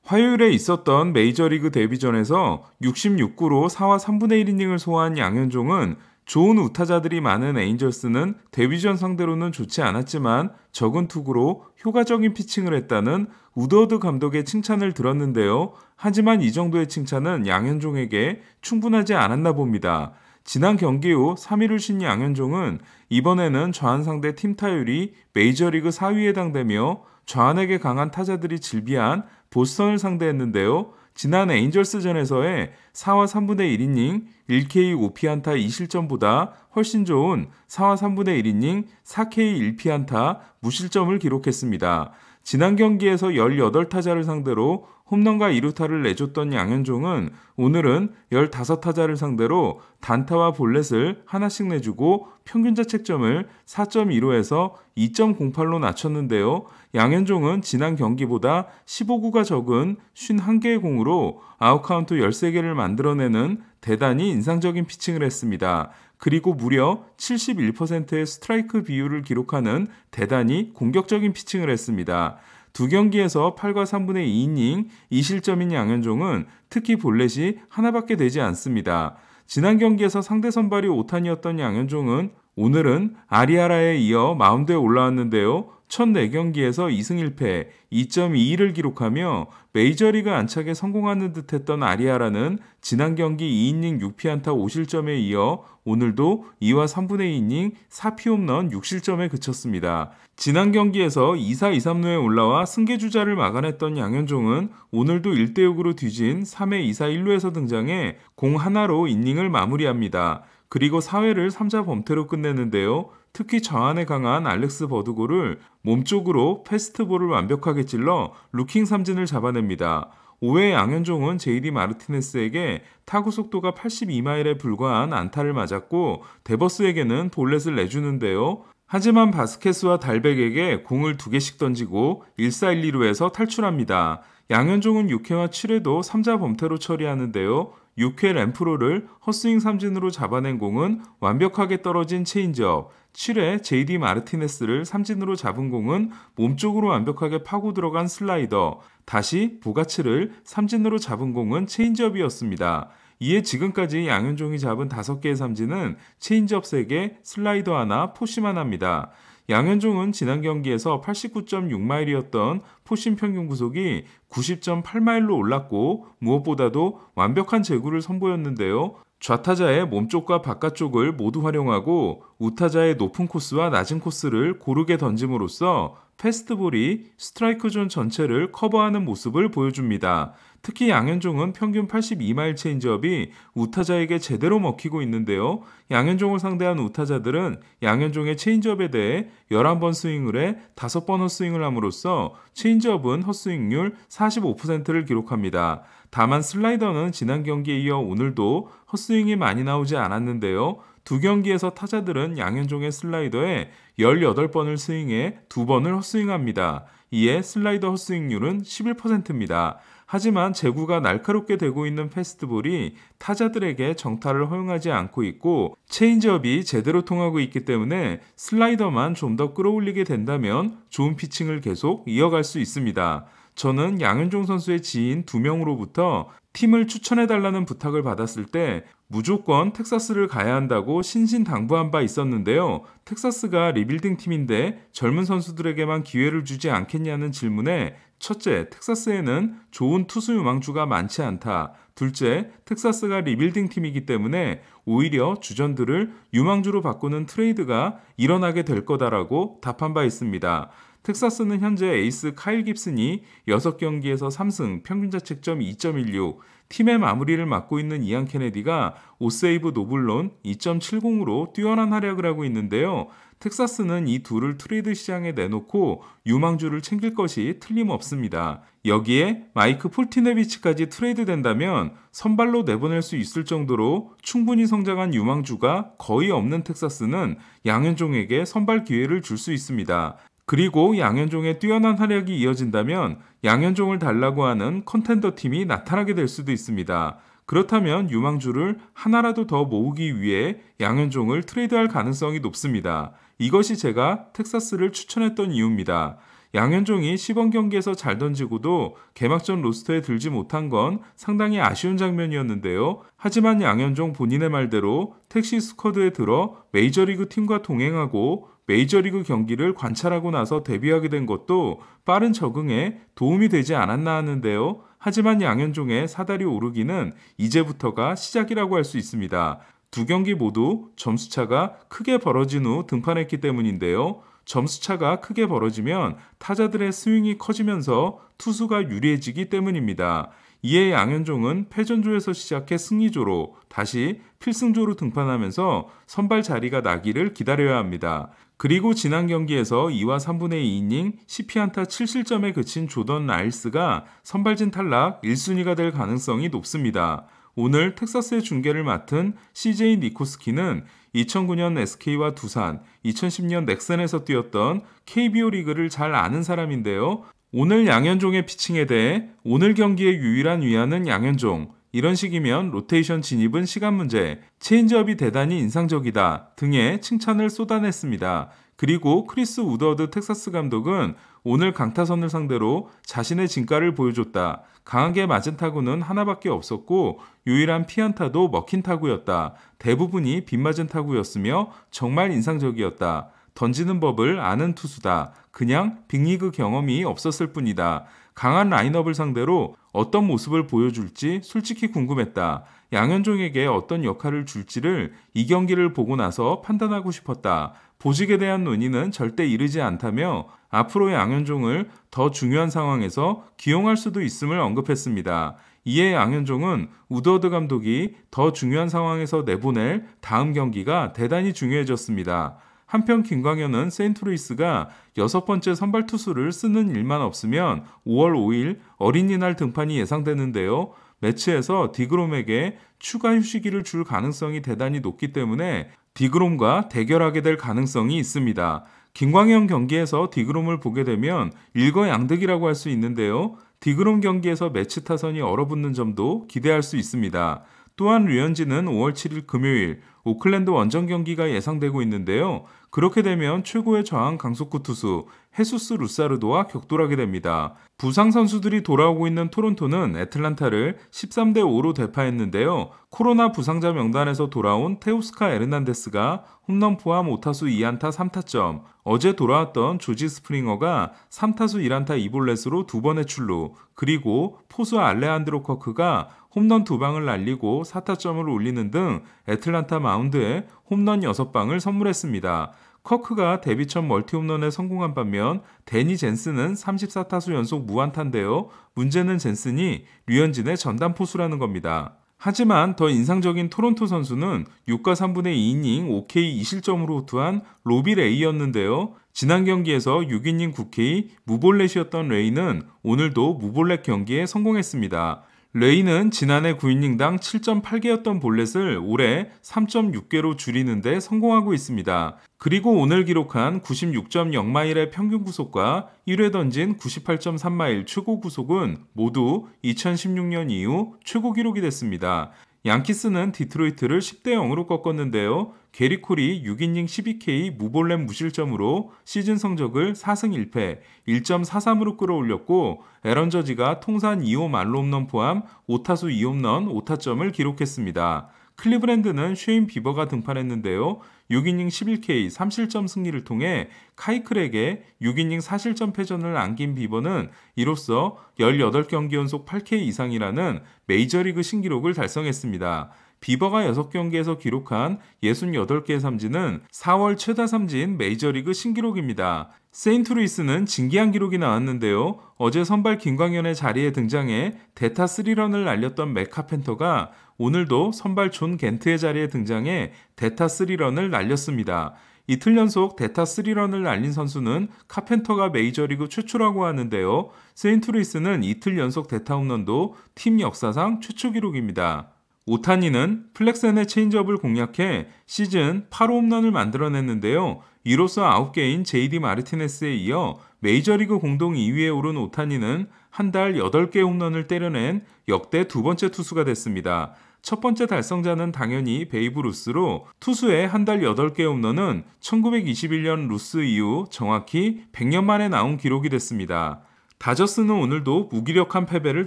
화요일에 있었던 메이저리그 데뷔전에서 66구로 4와 3분의 1이닝을 소화한 양현종은 좋은 우타자들이 많은 에인절스는 데뷔전 상대로는 좋지 않았지만 적은 투구로 효과적인 피칭을 했다는 우드워드 감독의 칭찬을 들었는데요. 하지만 이 정도의 칭찬은 양현종에게 충분하지 않았나 봅니다. 지난 경기 후 3위를 쉰 양현종은 이번에는 좌한 상대 팀 타율이 메이저리그 4위에 해당되며 좌한에게 강한 타자들이 질비한 보스턴을 상대했는데요. 지난 에인절스전에서의 4와 3분의 1이닝 1K 5피안타 2실점보다 훨씬 좋은 4와 3분의 1이닝 4K 1피안타 무실점을 기록했습니다. 지난 경기에서 18타자를 상대로 홈런과 2루타를 내줬던 양현종은 오늘은 15타자를 상대로 단타와 볼넷을 하나씩 내주고 평균 자책점을 4.15에서 2.08로 낮췄는데요. 양현종은 지난 경기보다 15구가 적은 51개의 공으로 아웃카운트 13개를 만들어내는 대단히 인상적인 피칭을 했습니다. 그리고 무려 71%의 스트라이크 비율을 기록하는 대단히 공격적인 피칭을 했습니다. 두 경기에서 8과 3분의 2이닝 2실점인 양현종은 특히 볼넷이 하나밖에 되지 않습니다. 지난 경기에서 상대 선발이 오타니였던 양현종은 오늘은 아리아라에 이어 마운드에 올라왔는데요. 첫 4경기에서 2승 1패, 2.22를 기록하며 메이저리그 안착에 성공하는 듯했던 아리아라는 지난 경기 2이닝 6피안타 5실점에 이어 오늘도 2와 3분의 2이닝 4피 홈런 6실점에 그쳤습니다. 지난 경기에서 2사 2삼루에 올라와 승계주자를 막아냈던 양현종은 오늘도 1대6으로 뒤진 3회 2사 1루에서 등장해 공 하나로 이닝을 마무리합니다. 그리고 4회를 3자 범퇴로 끝내는데요. 특히 좌완에 강한 알렉스 버두고를 몸쪽으로 패스트볼을 완벽하게 찔러 루킹 삼진을 잡아냅니다. 5회 양현종은 JD 마르티네스에게 타구 속도가 82마일에 불과한 안타를 맞았고 데버스에게는 볼넷을 내주는데요. 하지만 바스케스와 달백에게 공을 2개씩 던지고 1사 1, 2루에서 탈출합니다. 양현종은 6회와 7회도 3자 범퇴로 처리하는데요. 6회 램프로를 헛스윙 삼진으로 잡아낸 공은 완벽하게 떨어진 체인지업, 7회 JD 마르티네스를 삼진으로 잡은 공은 몸쪽으로 완벽하게 파고 들어간 슬라이더, 다시 보가츠를 삼진으로 잡은 공은 체인지업이었습니다. 이에 지금까지 양현종이 잡은 5개의 삼진은 체인지업 3개, 슬라이더 하나, 포심 하나입니다. 양현종은 지난 경기에서 89.6마일이었던 포심 평균 구속이 90.8마일로 올랐고 무엇보다도 완벽한 제구를 선보였는데요. 좌타자의 몸쪽과 바깥쪽을 모두 활용하고 우타자의 높은 코스와 낮은 코스를 고르게 던짐으로써 패스트볼이 스트라이크 존 전체를 커버하는 모습을 보여줍니다. 특히 양현종은 평균 82마일 체인지업이 우타자에게 제대로 먹히고 있는데요. 양현종을 상대한 우타자들은 양현종의 체인지업에 대해 11번 스윙을 해 5번 헛스윙을 함으로써 체인지업은 헛스윙률 45%를 기록합니다. 다만 슬라이더는 지난 경기에 이어 오늘도 헛스윙이 많이 나오지 않았는데요. 두 경기에서 타자들은 양현종의 슬라이더에 18번을 스윙해 2번을 헛스윙합니다. 이에 슬라이더 헛스윙률은 11%입니다. 하지만 제구가 날카롭게 되고 있는 패스트볼이 타자들에게 정타를 허용하지 않고 있고 체인지업이 제대로 통하고 있기 때문에 슬라이더만 좀 더 끌어올리게 된다면 좋은 피칭을 계속 이어갈 수 있습니다. 저는 양현종 선수의 지인 2명으로부터 팀을 추천해달라는 부탁을 받았을 때 무조건 텍사스를 가야 한다고 신신당부한 바 있었는데요. 텍사스가 리빌딩 팀인데 젊은 선수들에게만 기회를 주지 않겠냐는 질문에 첫째, 텍사스에는 좋은 투수 유망주가 많지 않다. 둘째, 텍사스가 리빌딩 팀이기 때문에 오히려 주전들을 유망주로 바꾸는 트레이드가 일어나게 될 거다라고 답한 바 있습니다. 텍사스는 현재 에이스 카일 깁슨이 6경기에서 3승, 평균 자책점 2.16, 팀의 마무리를 맡고 있는 이안 케네디가 5세이브 노블론 2.70으로 뛰어난 활약을 하고 있는데요. 텍사스는 이 둘을 트레이드 시장에 내놓고 유망주를 챙길 것이 틀림없습니다. 여기에 마이크 폴티네비치까지 트레이드 된다면 선발로 내보낼 수 있을 정도로 충분히 성장한 유망주가 거의 없는 텍사스는 양현종에게 선발 기회를 줄 수 있습니다. 그리고 양현종의 뛰어난 활약이 이어진다면 양현종을 달라고 하는 컨텐더 팀이 나타나게 될 수도 있습니다. 그렇다면 유망주를 하나라도 더 모으기 위해 양현종을 트레이드할 가능성이 높습니다. 이것이 제가 텍사스를 추천했던 이유입니다. 양현종이 시범 경기에서 잘 던지고도 개막전 로스터에 들지 못한 건 상당히 아쉬운 장면이었는데요. 하지만 양현종 본인의 말대로 택시 스쿼드에 들어 메이저리그 팀과 동행하고 메이저리그 경기를 관찰하고 나서 데뷔하게 된 것도 빠른 적응에 도움이 되지 않았나 하는데요. 하지만 양현종의 사다리 오르기는 이제부터가 시작이라고 할 수 있습니다. 두 경기 모두 점수차가 크게 벌어진 후 등판했기 때문인데요. 점수차가 크게 벌어지면 타자들의 스윙이 커지면서 투수가 유리해지기 때문입니다. 이에 양현종은 패전조에서 시작해 승리조로 다시 필승조로 등판하면서 선발 자리가 나기를 기다려야 합니다. 그리고 지난 경기에서 2와 3분의 2이닝 10피안타 7실점에 그친 조던 라일스가 선발진 탈락 1순위가 될 가능성이 높습니다. 오늘 텍사스의 중계를 맡은 CJ 니코스키는 2009년 SK와 두산, 2010년 넥센에서 뛰었던 KBO 리그를 잘 아는 사람인데요. 오늘 양현종의 피칭에 대해 오늘 경기의 유일한 위안은 양현종, 이런 식이면 로테이션 진입은 시간 문제, 체인지업이 대단히 인상적이다 등의 칭찬을 쏟아냈습니다. 그리고 크리스 우더드 텍사스 감독은 오늘 강타선을 상대로 자신의 진가를 보여줬다. 강하게 맞은 타구는 하나밖에 없었고 유일한 피안타도 먹힌 타구였다. 대부분이 빗맞은 타구였으며 정말 인상적이었다. 던지는 법을 아는 투수다. 그냥 빅리그 경험이 없었을 뿐이다. 강한 라인업을 상대로 어떤 모습을 보여줄지 솔직히 궁금했다. 양현종에게 어떤 역할을 줄지를 이 경기를 보고 나서 판단하고 싶었다. 보직에 대한 논의는 절대 이르지 않다며 앞으로 양현종을 더 중요한 상황에서 기용할 수도 있음을 언급했습니다. 이에 양현종은 우더드 감독이 더 중요한 상황에서 내보낼 다음 경기가 대단히 중요해졌습니다. 한편 김광현은 세인트루이스가 6번째 선발 투수를 쓰는 일만 없으면 5월 5일 어린이날 등판이 예상되는데요. 매치에서 디그롬에게 추가 휴식일을 줄 가능성이 대단히 높기 때문에 디그롬과 대결하게 될 가능성이 있습니다. 김광현 경기에서 디그롬을 보게 되면 일거양득이라고 할 수 있는데요. 디그롬 경기에서 매치 타선이 얼어붙는 점도 기대할 수 있습니다. 또한 류현진은 5월 7일 금요일 오클랜드 원정 경기가 예상되고 있는데요. 그렇게 되면 최고의 저항 강속구 투수 헤수스 루사르도와 격돌하게 됩니다. 부상 선수들이 돌아오고 있는 토론토는 애틀란타를 13대5로 대파했는데요. 코로나 부상자 명단에서 돌아온 테오스카 에르난데스가 홈런 포함 5타수 2안타 3타점, 어제 돌아왔던 조지 스프링어가 3타수 1안타 2볼넷으로 2번의 출루, 그리고 포수 알레한드로 커크가 홈런 2방을 날리고 4타점을 올리는 등 애틀란타 마운드에 홈런 6방을 선물했습니다. 커크가 데뷔 첫 멀티 홈런에 성공한 반면 데니 젠슨은 34타수 연속 무안타인데요. 문제는 젠슨이 류현진의 전담 포수라는 겁니다. 하지만 더 인상적인 토론토 선수는 6과 3분의 2이닝 5K 2실점으로 호투한 로비 레이였는데요. 지난 경기에서 6이닝 9K 무볼넷이었던 레이는 오늘도 무볼넷 경기에 성공했습니다. 레이는 지난해 9이닝당 7.8개였던 볼넷을 올해 3.6개로 줄이는 데 성공하고 있습니다. 그리고 오늘 기록한 96.0마일의 평균 구속과 1회 던진 98.3마일 최고 구속은 모두 2016년 이후 최고 기록이 됐습니다. 양키스는 디트로이트를 10대0으로 꺾었는데요. 게리 콜이 6이닝 12K 무볼넷 무실점으로 시즌 성적을 4승 1패 1.43으로 끌어올렸고 에런 저지가 통산 2호 만루 홈런 포함 5타수 2홈런 5타점을 기록했습니다. 클리브랜드는 쉐인 비버가 등판했는데요. 6이닝 11K 3실점 승리를 통해 카이클에게 6이닝 4실점 패전을 안긴 비버는 이로써 18경기 연속 8K 이상이라는 메이저리그 신기록을 달성했습니다. 비버가 6경기에서 기록한 68개의 삼진은 4월 최다 삼진 메이저리그 신기록입니다. 세인트루이스는 진기한 기록이 나왔는데요. 어제 선발 김광현의 자리에 등장해 대타 3런을 날렸던 맥 카펜터가 오늘도 선발 존 겐트의 자리에 등장해 대타 3런을 날렸습니다. 이틀 연속 대타 3런을 날린 선수는 카펜터가 메이저리그 최초라고 하는데요. 세인트루이스는 이틀 연속 대타 홈런도 팀 역사상 최초 기록입니다. 오타니는 플렉센의 체인지업을 공략해 시즌 8호 홈런을 만들어냈는데요. 이로써 9개인 JD 마르티네스에 이어 메이저리그 공동 2위에 오른 오타니는 한 달 8개 홈런을 때려낸 역대 두 번째 투수가 됐습니다. 첫 번째 달성자는 당연히 베이브 루스로 투수의 한 달 8개 홈런은 1921년 루스 이후 정확히 100년 만에 나온 기록이 됐습니다. 다저스는 오늘도 무기력한 패배를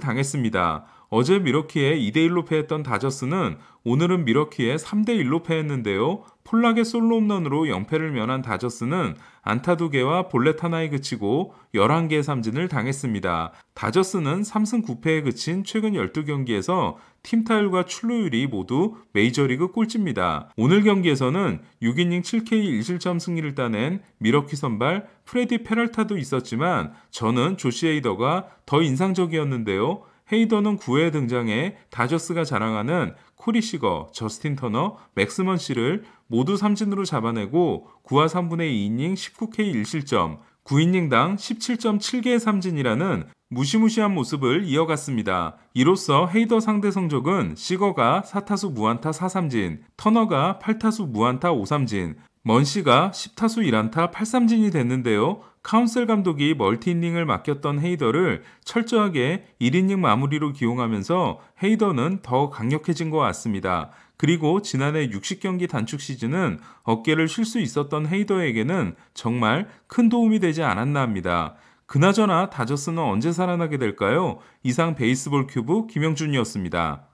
당했습니다. 어제 미러키에 2대1로 패했던 다저스는 오늘은 미러키에 3대1로 패했는데요. 폴락의 솔로 홈런으로 연패를 면한 다저스는 안타 2개와 볼넷 하나에 그치고 11개의 삼진을 당했습니다. 다저스는 3승 9패에 그친 최근 12경기에서 팀 타율과 출루율이 모두 메이저리그 꼴찌입니다. 오늘 경기에서는 6이닝 7K 1실점 승리를 따낸 미러키 선발 프레디 페랄타도 있었지만 저는 조시 헤이더가 더 인상적이었는데요. 헤이더는 9회에 등장해 다저스가 자랑하는 코리 시거, 저스틴 터너, 맥스먼 씨를 모두 삼진으로 잡아내고 9와 3분의 2이닝 19K 1실점, 9이닝당 17.7개의 삼진이라는 무시무시한 모습을 이어갔습니다. 이로써 헤이더 상대 성적은 시거가 4타수 무안타 4삼진, 터너가 8타수 무안타 5삼진, 먼시가 10타수 1안타 8삼진이 됐는데요. 카운셀 감독이 멀티이닝을 맡겼던 헤이더를 철저하게 1이닝 마무리로 기용하면서 헤이더는 더 강력해진 것 같습니다. 그리고 지난해 60경기 단축 시즌은 어깨를 쉴 수 있었던 헤이더에게는 정말 큰 도움이 되지 않았나 합니다. 그나저나 다저스는 언제 살아나게 될까요? 이상 베이스볼 큐브 김영준이었습니다.